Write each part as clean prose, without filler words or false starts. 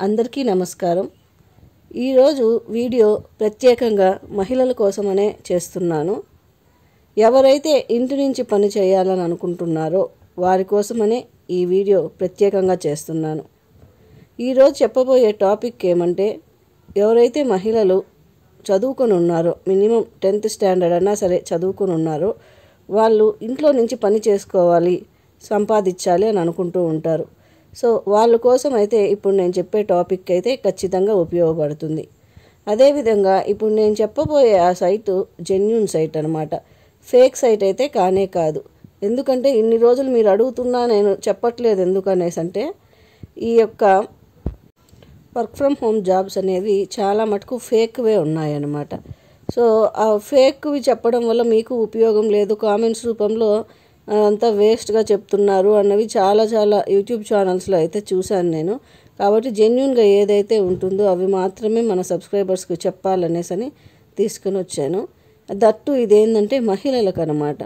అందరికీ నమస్కారం। ఈరోజు వీడియో ప్రత్యేకంగా మహిళల కోసమనే చేస్తున్నాను। ఎవరైతే ఇంటి నుంచి పని చేయాలని అనుకుంటున్నారో వారి కోసమనే ఈ వీడియో ప్రత్యేకంగా చేస్తున్నాను। ఈరోజు చెప్పబోయే టాపిక్ ఏమంటే, ఎవరైతే మహిళలు చదువుకొని ఉన్నారో, మినిమం 10th స్టాండర్డ్ అన్నా సరే చదువుకొని ఉన్నారో, వాళ్ళు ఇంట్లో నుంచి పని చేసుకోవాలి, సంపాదించాలి అని అనుకుంటూ ఉంటారు। సో వాళ్ళ కోసం అయితే ఇప్పుడు నేను చెప్పే టాపిక్ అయితే ఖచ్చితంగా ఉపయోగపడుతుంది। అదేవిధంగా ఇప్పుడు నేను చెప్పబోయే ఆ సైటు జెన్యూన్ సైట్ అనమాట, ఫేక్ సైట్ అయితే కానే కాదు। ఎందుకంటే ఇన్ని రోజులు మీరు అడుగుతున్నా నేను చెప్పట్లేదు ఎందుకనేసి అంటే, ఈ యొక్క వర్క్ ఫ్రమ్ హోమ్ జాబ్స్ అనేవి చాలా మటుకు ఫేక్వే ఉన్నాయన్నమాట। సో ఆ ఫేక్వి చెప్పడం వల్ల మీకు ఉపయోగం లేదు, కామెంట్స్ రూపంలో అంతా వేస్ట్గా చెప్తున్నారు అన్నవి చాలా యూట్యూబ్ ఛానల్స్లో అయితే చూశాను నేను। కాబట్టి జెన్యూన్గా ఏదైతే ఉంటుందో అవి మాత్రమే మన సబ్స్క్రైబర్స్కి చెప్పాలనేసని తీసుకుని వచ్చాను। దట్టు ఇదేంటంటే మహిళలకు అనమాట।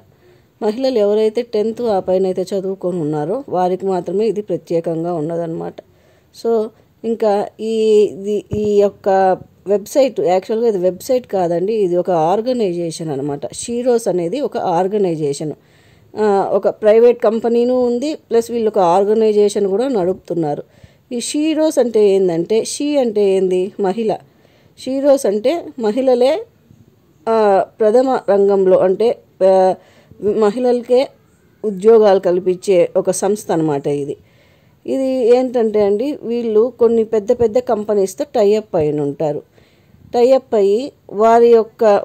మహిళలు ఎవరైతే 10th ఆ పైన అయితే చదువుకొని ఉన్నారో వారికి మాత్రమే ఇది ప్రత్యేకంగా ఉన్నదన్నమాట। సో ఇంకా ఈ యొక్క వెబ్సైట్, యాక్చువల్గా ఇది వెబ్సైట్ కాదండి, ఇది ఒక ఆర్గనైజేషన్ అనమాట। షీరోస్ అనేది ఒక ఆర్గనైజేషన్, ఒక ప్రైవేట్ కంపెనీను ఉంది, ప్లస్ వీళ్ళు ఒక ఆర్గనైజేషన్ కూడా నడుపుతున్నారు। ఈ షీరోస్ అంటే ఏంటంటే, షీ అంటే ఏంది, మహిళ, షీరోస్ అంటే మహిళలే ప్రథమ రంగంలో అంటే మహిళలకే ఉద్యోగాలు కల్పించే ఒక సంస్థ అనమాట ఇది ఏంటంటే అండి, వీళ్ళు కొన్ని పెద్ద కంపెనీస్తో టైఅప్ అయిన ఉంటారు। టైఅప్ అయ్యి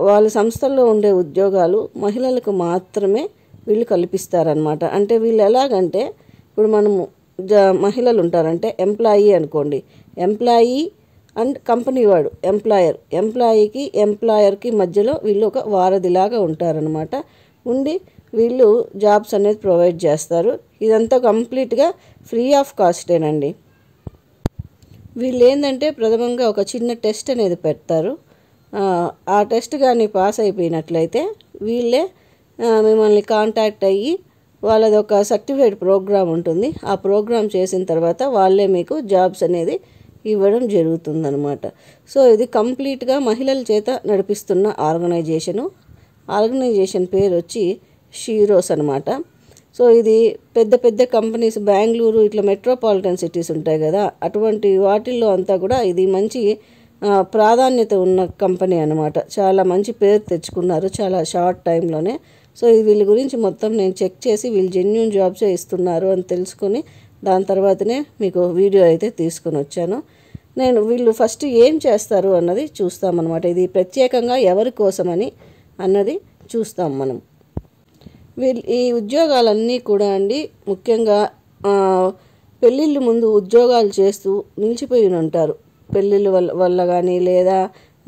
వాళ్ళ సంస్థల్లో ఉండే ఉద్యోగాలు మహిళలకు మాత్రమే వీళ్ళు కల్పిస్తారనమాట। అంటే వీళ్ళు ఎలాగంటే, ఇప్పుడు మనము మహిళలు ఉంటారంటే ఎంప్లాయీ అనుకోండి, ఎంప్లాయీ అండ్ కంపెనీ వాడు ఎంప్లాయీకి ఎంప్లాయర్కి మధ్యలో వీళ్ళు ఒక వారధిలాగా ఉంటారనమాట। ఉండి వీళ్ళు జాబ్స్ అనేది ప్రొవైడ్ చేస్తారు। ఇదంతా కంప్లీట్గా ఫ్రీ ఆఫ్ కాస్టేనండి। వీళ్ళు ఏంటంటే ప్రథమంగా ఒక చిన్న టెస్ట్ అనేది పెడతారు। ఆ టెస్ట్ కానీ పాస్ అయిపోయినట్లయితే వీళ్ళే మిమ్మల్ని కాంటాక్ట్ అయ్యి వాళ్ళది ఒక సర్టిఫైడ్ ప్రోగ్రామ్ ఉంటుంది, ఆ ప్రోగ్రామ్ చేసిన తర్వాత వాళ్ళే మీకు జాబ్స్ అనేది ఇవ్వడం జరుగుతుందన్నమాట। సో ఇది కంప్లీట్గా మహిళల చేత నడిపిస్తున్న ఆర్గనైజేషన్ పేరు వచ్చి షీరోస్ అనమాట। సో ఇది పెద్ద కంపెనీస్, బెంగళూరు ఇట్లా మెట్రోపాలిటన్ సిటీస్ ఉంటాయి కదా, అటువంటి వాటిల్లో అంతా కూడా ఇది మంచి ప్రాధాన్యత ఉన్న కంపెనీ అనమాట। చాలా మంచి పేరు తెచ్చుకున్నారు చాలా షార్ట్ టైంలోనే। సో వీళ్ళ గురించి మొత్తం నేను చెక్ చేసి వీళ్ళు జెన్యూన్ జాబ్సే ఇస్తున్నారు అని తెలుసుకొని దాని తర్వాతనే మీకు వీడియో అయితే తీసుకొని వచ్చాను నేను। వీళ్ళు ఫస్ట్ ఏం చేస్తారు అన్నది చూస్తామన్నమాట, ఇది ప్రత్యేకంగా ఎవరి కోసమని అన్నది చూస్తాం మనం। ఈ ఉద్యోగాలన్నీ కూడా అండి ముఖ్యంగా పెళ్ళిళ్ళు ముందు ఉద్యోగాలు చేస్తూ నిలిచిపోయి ఉంటారు। పెళ్ళిళ్ళ వల్ల కానీ, లేదా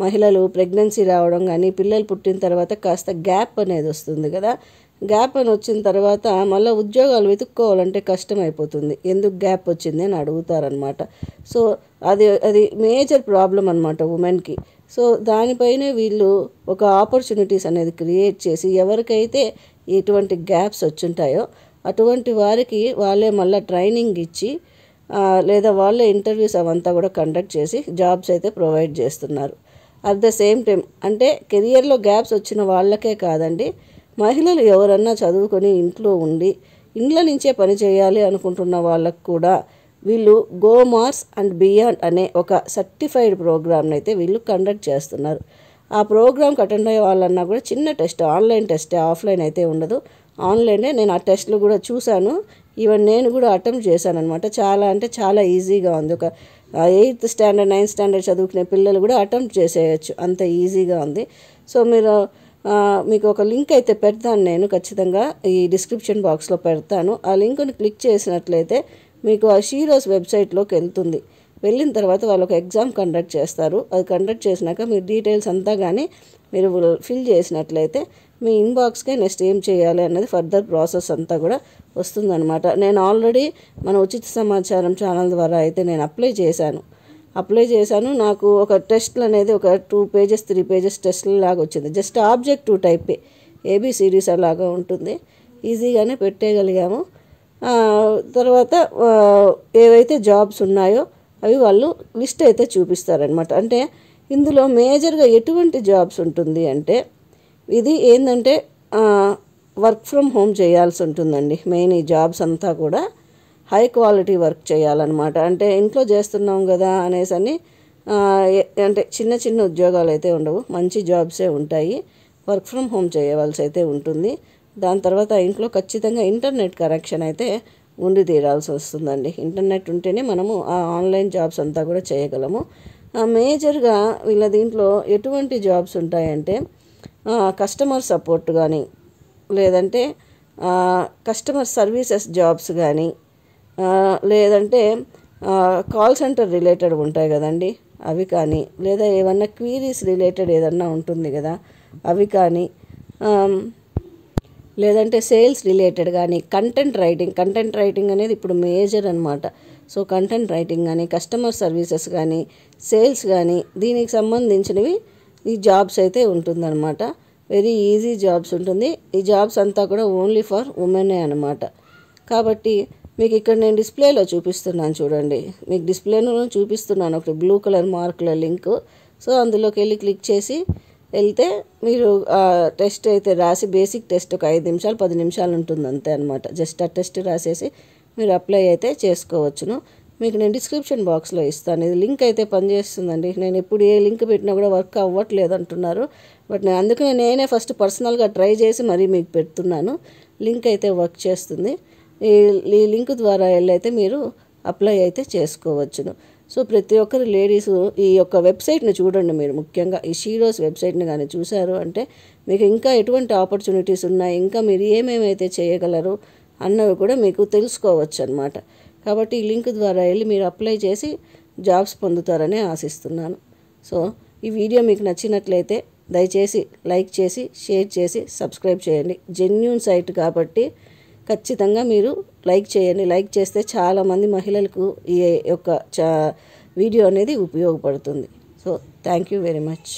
మహిళలు ప్రెగ్నెన్సీ రావడం కానీ, పిల్లలు పుట్టిన తర్వాత కాస్త గ్యాప్ అనేది వస్తుంది కదా, గ్యాప్ అని వచ్చిన తర్వాత మళ్ళీ ఉద్యోగాలు వెతుక్కోవాలంటే కష్టం అయిపోతుంది, ఎందుకు గ్యాప్ వచ్చింది అని అడుగుతారనమాట। సో అది మేజర్ ప్రాబ్లం అనమాట ఉమెన్కి। సో దానిపైనే వీళ్ళు ఒక ఆపర్చునిటీస్ అనేది క్రియేట్ చేసి ఎవరికైతే ఇటువంటి గ్యాప్స్ వచ్చుంటాయో అటువంటి వారికి వాళ్ళే మళ్ళీ ట్రైనింగ్ ఇచ్చి లేదా వాళ్ళే ఇంటర్వ్యూస్ అవంతా కూడా కండక్ట్ చేసి జాబ్స్ అయితే ప్రొవైడ్ చేస్తున్నారు। అట్ ద సేమ్ టైం అంటే కెరియర్లో గ్యాప్స్ వచ్చిన వాళ్ళకే కాదండి, మహిళలు ఎవరన్నా చదువుకొని ఇంట్లో ఉండి ఇండ్ల నుంచే పని చేయాలి అనుకుంటున్న వాళ్ళకు కూడా వీళ్ళు గో మార్స్ అండ్ బియాండ్ అనే ఒక సర్టిఫైడ్ ప్రోగ్రామ్ని అయితే వీళ్ళు కండక్ట్ చేస్తున్నారు। ఆ ప్రోగ్రామ్కి అటెండ్ అయ్యే వాళ్ళన్నా కూడా చిన్న టెస్ట్, ఆన్లైన్ టెస్టే, ఆఫ్లైన్ అయితే ఉండదు, ఆన్లైనే। నేను ఆ టెస్ట్లు కూడా చూశాను, ఈవెన్ నేను కూడా అటెంప్ట్ చేశాను అనమాట। చాలా ఈజీగా ఉంది, ఒక 8th స్టాండర్డ్ 9th స్టాండర్డ్ చదువుకునే పిల్లలు కూడా అటెంప్ట్ చేసేయచ్చు, అంత ఈజీగా ఉంది। సో మీకు ఒక లింక్ అయితే పెడతాను నేను, ఖచ్చితంగా ఈ డిస్క్రిప్షన్ బాక్స్లో పెడతాను। ఆ లింక్ని క్లిక్ చేసినట్లయితే మీకు ఆ షీరోస్ వెబ్సైట్లోకి వెళ్తుంది। వెళ్ళిన తర్వాత వాళ్ళు ఒక ఎగ్జామ్ కండక్ట్ చేస్తారు, అది కండక్ట్ చేసినాక మీ డీటెయిల్స్ అంతా కానీ మీరు ఫిల్ చేసినట్లయితే మీ ఇన్బాక్స్కే నెక్స్ట్ ఏం చేయాలి అన్నది ఫర్దర్ ప్రాసెస్ అంతా కూడా వస్తుందన్నమాట। నేను ఆల్రెడీ మన ఉచిత సమాచారం ఛానల్ ద్వారా అయితే నేను అప్లై చేశాను। నాకు ఒక టెస్ట్లు అనేది ఒక 2 pages 3 pages టెస్ట్లు లాగా వచ్చింది, జస్ట్ ఆబ్జెక్టివ్ టైపే, ABCDs అలాగా ఉంటుంది, ఈజీగానే పెట్టేయగలిగాము। తర్వాత ఏవైతే జాబ్స్ ఉన్నాయో అవి వాళ్ళు లిస్ట్ అయితే చూపిస్తారనమాట. అంటే ఇందులో మేజర్గా ఎటువంటి జాబ్స్ ఉంటుంది అంటే ఇది ఏంటంటే వర్క్ ఫ్రమ్ హోమ్ చేయాల్సి ఉంటుందండి. మెయిన్ ఈ జాబ్స్ అంతా కూడా హై క్వాలిటీ వర్క్ చేయాలన్నమాట. అంటే ఇంట్లో చేస్తున్నాం కదా అనేసి అని అంటే చిన్న చిన్న ఉద్యోగాలు అయితే ఉండవు, మంచి జాబ్సే ఉంటాయి. వర్క్ ఫ్రమ్ హోమ్ చేయవలసి అయితే ఉంటుంది. దాని తర్వాత ఇంట్లో ఖచ్చితంగా ఇంటర్నెట్ కనెక్షన్ అయితే ఉండి తీరాల్సి వస్తుందండి. ఇంటర్నెట్ ఉంటేనే మనము ఆ ఆన్లైన్ జాబ్స్ అంతా కూడా చేయగలము. మేజర్గా వీళ్ళ దీంట్లో ఎటువంటి జాబ్స్ ఉంటాయంటే కస్టమర్ సపోర్ట్ కానీ, లేదంటే కస్టమర్ సర్వీసెస్ జాబ్స్ కానీ, లేదంటే కాల్ సెంటర్ రిలేటెడ్ ఉంటాయి కదండి అవి కానీ, లేదా ఏమన్నా క్వీరీస్ రిలేటెడ్ ఏదన్నా ఉంటుంది కదా అవి కానీ, లేదంటే సేల్స్ రిలేటెడ్ కానీ, కంటెంట్ రైటింగ్ అనేది ఇప్పుడు మేజర్ అనమాట. సో కంటెంట్ రైటింగ్ కానీ, కస్టమర్ సర్వీసెస్ కానీ, సేల్స్ కానీ, దీనికి సంబంధించినవి ఈ జాబ్స్ అయితే ఉంటుందన్నమాట. వెరీ ఈజీ జాబ్స్ ఉంటుంది. ఈ జాబ్స్ అంతా కూడా ఓన్లీ ఫర్ ఉమెనే అనమాట. కాబట్టి మీకు ఇక్కడ నేను డిస్ప్లేలో చూపిస్తున్నాను చూడండి. మీకు డిస్ప్లేలో చూపిస్తున్నాను ఒకటి బ్లూ కలర్ మార్కుల లింక్. సో అందులోకి వెళ్ళి క్లిక్ చేసి వెళ్తే మీరు టెస్ట్ అయితే రాసి, బేసిక్ టెస్ట్ ఒక 5 నిమిషాలు 10 నిమిషాలు ఉంటుంది అంతే అనమాట. జస్ట్ ఆ టెస్ట్ రాసేసి మీరు అప్లై అయితే చేసుకోవచ్చును. మీకు నేను డిస్క్రిప్షన్ బాక్స్లో ఇస్తాను. ఇది లింక్ అయితే పనిచేస్తుందండి. నేను ఎప్పుడు ఏ లింక్ పెట్టినా కూడా వర్క్ అవ్వట్లేదు అంటున్నారు. బట్ నేను అందుకనే నేనే ఫస్ట్ పర్సనల్గా ట్రై చేసి మరీ మీకు పెడుతున్నాను. లింక్ అయితే వర్క్ చేస్తుంది. ఈ లింక్ ద్వారా వెళ్ళైతే మీరు అప్లై అయితే చేసుకోవచ్చును. సో ప్రతి ఒక్కరు లేడీసు ఈ యొక్క వెబ్సైట్ని చూడండి. మీరు ముఖ్యంగా ఈ షీరోస్ వెబ్సైట్ని కానీ చూశారు అంటే మీకు ఇంకా ఎటువంటి ఆపర్చునిటీస్ ఉన్నాయి, ఇంకా మీరు ఏమేమైతే చేయగలరు అన్నవి కూడా మీకు తెలుసుకోవచ్చు అనమాట. కాబట్టి ఈ లింక్ ద్వారా వెళ్ళి మీరు అప్లై చేసి జాబ్స్ పొందుతారని ఆశిస్తున్నాను. సో ఈ వీడియో మీకు నచ్చినట్లయితే దయచేసి లైక్ చేసి, షేర్ చేసి, సబ్స్క్రైబ్ చేయండి. జెన్యూన్ సైట్ కాబట్టి ఖచ్చితంగా మీరు లైక్ చేయండి. లైక్ చేస్తే చాలామంది మహిళలకు ఈ యొక్క వీడియో అనేది ఉపయోగపడుతుంది. So thank you very much.